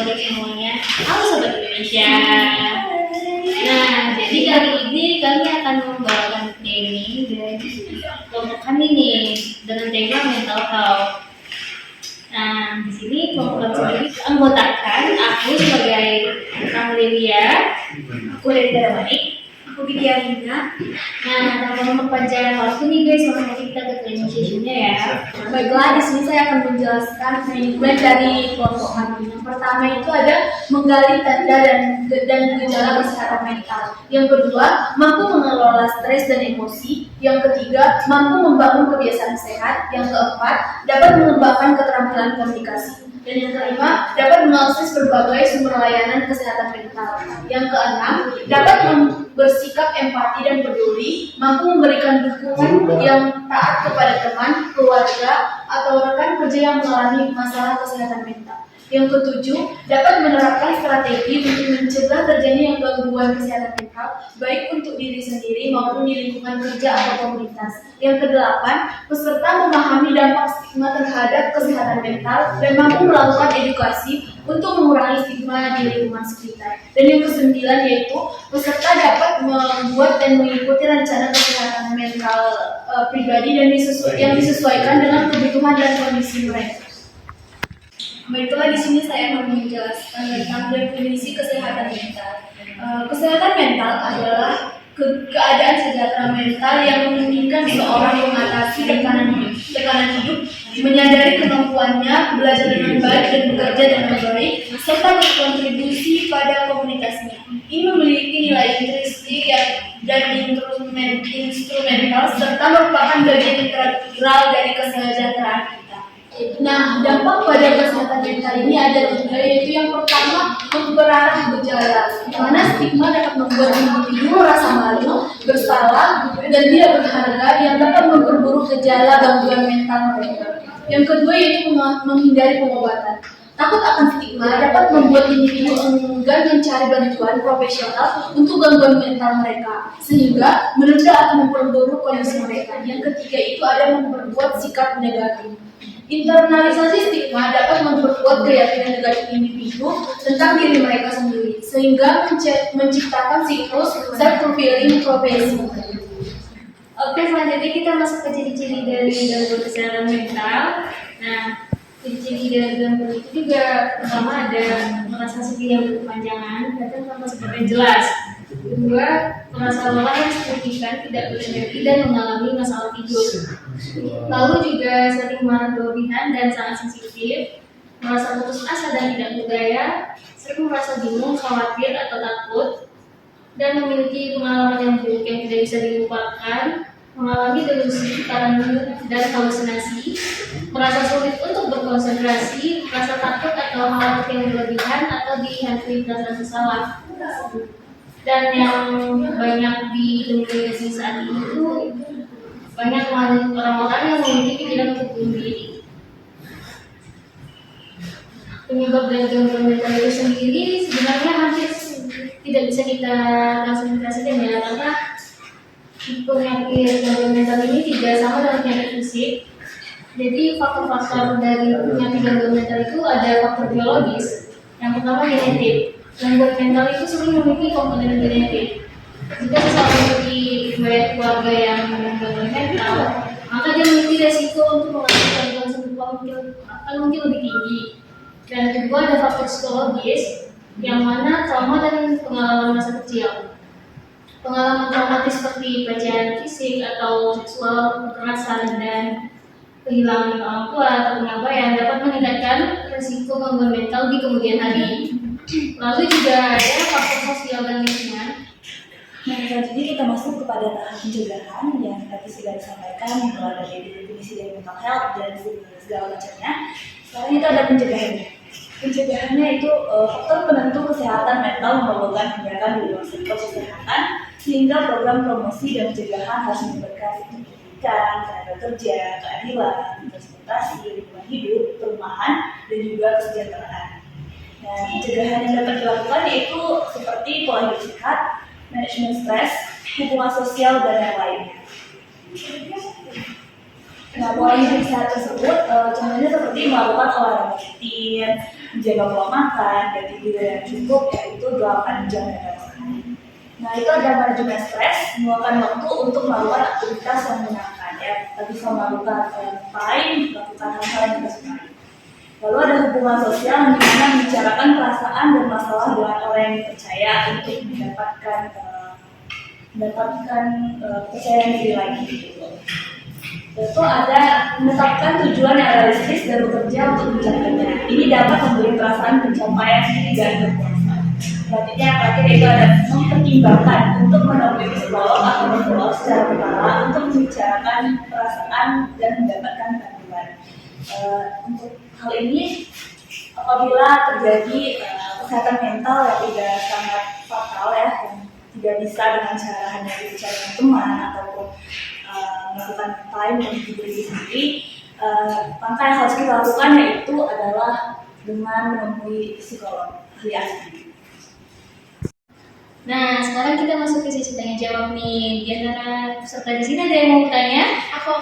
halo semuanya. Halo Sobat Indonesia. Nah, jadi kali ini kami akan membawakan training dari kelompok kami nih dengan tema mental health. Nah, di sini kelompok kami sendiri anggotakan aku sebagai Amelia, aku dari Darmani, aku Vidya Rina. Nah, tanpa memperpanjang waktu nih guys, langsung kita ke training sessionnya ya. Baiklah, di sini saya akan menjelaskan manajemen dari kelompok kami. Yang pertama itu ada menggali tanda dan gejala kesehatan mental. Yang kedua, mampu mengelola stres dan emosi. Yang ketiga, mampu membangun kebiasaan sehat. Yang keempat, dapat mengembangkan keterampilan komunikasi. Dan yang kelima, dapat mengakses berbagai sumber layanan kesehatan mental. Yang keenam, dapat bersikap empati dan peduli, mampu memberikan dukungan yang taat kepada teman, keluarga, atau rekan kerja yang mengalami masalah kesehatan mental. Yang ketujuh, dapat menerapkan strategi untuk mencegah terjadinya gangguan kesehatan mental, baik untuk diri sendiri maupun di lingkungan kerja atau komunitas. Yang kedelapan, peserta memahami dampak stigma terhadap kesehatan mental dan mampu melakukan edukasi untuk mengurangi stigma di lingkungan sekitar. Dan yang kesembilan yaitu peserta dapat membuat dan mengikuti rencana kesehatan mental pribadi dan yang disesuaikan dengan kebutuhan dan kondisi mereka. Baiklah, di sini saya akan menjelaskan tentang definisi kesehatan mental. Kesehatan mental adalah keadaan sejahtera mental yang memungkinkan seseorang mengatasi tekanan hidup, menyadari kemampuannya, belajar dengan baik dan bekerja dengan baik, serta berkontribusi pada komunitasnya. Ini memiliki nilai intrinsik dan instrumental serta merupakan bagian integral dari kesejahteraan kita. Nah, dampak pada kesehatan mental ini ada tiga, yaitu yang pertama, memperparah gejala, di mana stigma dapat membuat individu merasa malu, bersalah, dan tidak berharga, yang dapat memperburuk gejala gangguan mental mereka. Yang kedua yaitu menghindari pengobatan. Takut akan stigma dapat membuat individu enggan mencari bantuan profesional untuk gangguan mental mereka, sehingga menunda atau memperburuk kondisi mereka. Yang ketiga itu ada memperbuat sikap negatif. Internalisasi stigma dapat memperkuat keyakinan negatif individu tentang diri mereka sendiri, sehingga menciptakan siklus self-fulfilling prophecy. Oke, selanjutnya kita masuk ke ciri-ciri dari gangguan kesehatan mental. Nah, ciri-ciri dari gangguan itu juga pertama ada merasa sedih yang berkepanjangan, kadang tanpa sebab yang jelas. Kedua, merasa lelah yang signifikan, tidak berenergi dan mengalami masalah tidur. Lalu juga sering marah berlebihan dan sangat sensitif, merasa putus asa dan tidak berdaya, sering merasa bingung, khawatir atau takut, dan memiliki pengalaman yang buruk yang tidak bisa dilupakan, mengalami delusi, paranoia dan halusinasi, merasa sulit untuk berkonsentrasi, merasa takut atau khawatir yang berlebihan atau dihantui perasaan bersalah. Dan yang banyak didominasi saat ini itu banyak orang-orang yang memiliki pikiran untuk bunuh diri. Penyebab dari gangguan mental itu sendiri sebenarnya hampir tidak bisa kita klasifikasikan ya, karena penyakit gangguan mental ini tidak sama dengan penyakit fisik. Jadi faktor-faktor dari penyakit gangguan mental itu ada faktor biologis. Yang pertama genetik. Gangguan mental itu sering memiliki komponen genetik. Jika seseorang memiliki riwayat keluarga yang gangguan mental, maka dia memiliki resiko untuk mengalami gangguan serupa mungkin lebih tinggi. Dan kedua ada faktor psikologis, yang mana trauma dan pengalaman masa kecil. Pengalaman traumatis seperti pelecehan fisik atau seksual, kekerasan dan kehilangan orang tua atau pengabaian dapat meningkatkan risiko gangguan mental di kemudian hari. Lalu juga ada faktor sosial dan lingkungan. Nah, selanjutnya kita masuk kepada tahap pencegahan yang tadi sudah disampaikan, mulai dari definisi dari mental health dan segala macamnya. Sekarang itu ada pencegahannya. Pencegahannya itu faktor penentu kesehatan mental memerlukan tindakan di luar sektor kesehatan, sehingga program promosi dan pencegahan harus melibatkan pendidikan, tenaga kerja, keadilan, transportasi, lingkungan hidup, perumahan, dan juga kesejahteraan. Nah, pencegahan yang dapat dilakukan yaitu seperti pola hidup sehat, manajemen stres, hubungan sosial, dan yang lainnya. Nah, pola hidup sehat tersebut contohnya seperti melakukan olahraga rutin, menjaga pola makan, dan tidur yang cukup, yaitu 8 jam dalam sehari. Nah, itu ada manajemen stres, meluangkan waktu untuk melakukan aktivitas yang menyenangkan, ya. Kita bisa melakukan time, melakukan hal-hal yang kita sukai. Lalu ada hubungan sosial di mana membicarakan perasaan dan masalah dengan orang yang dipercaya untuk mendapatkan kepercayaan diri lagi gitu. Itu ada menetapkan tujuan yang realistis dan bekerja untuk mencapainya. Ini dapat memberi perasaan pencapaian diri dan kepuasan. Selanjutnya yang terakhir itu ada mempertimbangkan untuk menemui psikolog atau psikolog secara berkala untuk membicarakan perasaan dan mendapatkan bantuan. Untuk hal ini, apabila terjadi kesehatan mental yang tidak sangat fatal, ya, yang tidak bisa dengan cara hanya berbicara dengan teman ataupun melakukan time dan diri sendiri, langkah yang harus kita lakukan yaitu adalah dengan menemui psikolog ahli asli. Nah, sekarang kita masuk ke sesi tanya jawab nih. Di antara peserta di sini ada yang mau bertanya? Aku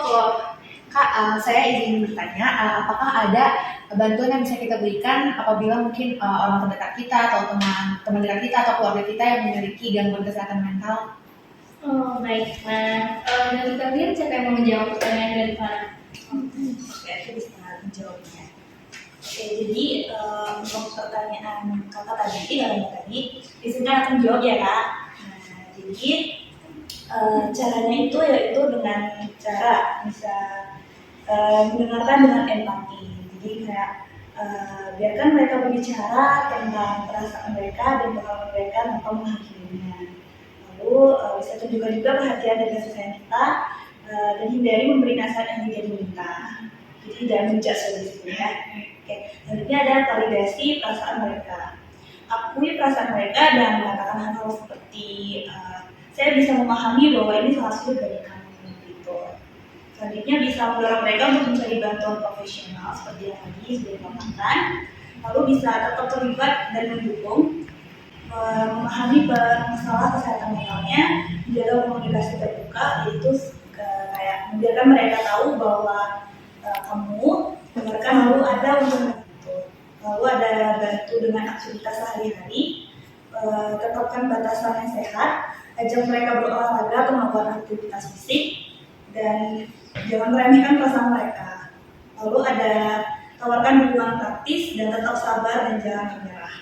Kak, saya izin bertanya, apakah ada bantuan yang bisa kita berikan apabila mungkin orang terdekat kita atau teman dekat kita atau keluarga kita yang memiliki gangguan kesehatan mental? Oh, baik. Nah, dari kalian siapa yang mau menjawab pertanyaan dari Farah? Oke, aku bisa menjawabnya. Oke, jadi untuk pertanyaan kakak tadi, di sini akan jawab ya kak. Nah, jadi caranya itu yaitu dengan cara bisa mendengarkan dengan empati. Jadi kayak biarkan mereka berbicara tentang perasaan mereka dan pengalaman mereka tanpa menghakiminya. Lalu bisa tunjukkan juga perhatian dan kasih sayang kita dan hindari memberi nasihat yang tidak diminta. Jadi jangan menjudge di sini ya. Oke, selanjutnya ada validasi perasaan mereka. Akui perasaan mereka dan mengatakan hal-hal seperti saya bisa memahami bahwa ini sangat sulit bagi kamu gitu. Selanjutnya bisa mendorong mereka untuk mencari bantuan profesional seperti yang tadi sudah dikatakan. Lalu bisa tetap terlibat dan mendukung, memahami masalah kesehatan mentalnya, menjaga komunikasi terbuka, yaitu kayak membiarkan mereka tahu bahwa kamu dengarkan, lalu ada untuk membantu. Lalu ada bantu dengan aktivitas sehari-hari, tetapkan batasan yang sehat, ajak mereka berolahraga atau melakukan aktivitas fisik, dan jangan meremehkan perasaan mereka. Lalu ada tawarkan dukungan praktis dan tetap sabar dan jangan menyerah.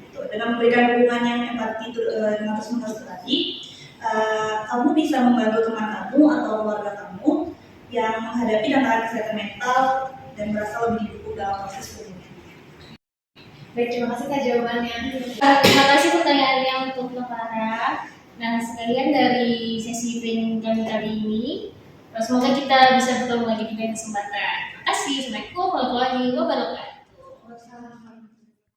Gitu. Dengan memberikan dukungan yang empati dengan terus-menerus tadi, kamu bisa membantu teman kamu atau keluarga kamu yang menghadapi tantangan kesehatan mental dan merasa lebih didukung dalam proses pemulihan. Baik, terima kasih Kak jawabannya. Terima kasih pertanyaannya untuk Farah. Nah, sekalian dari sesi training kami kali ini, semoga kita bisa bertemu lagi di lain kesempatan. Terima kasih. Assalamualaikum warahmatullahi wabarakatuh.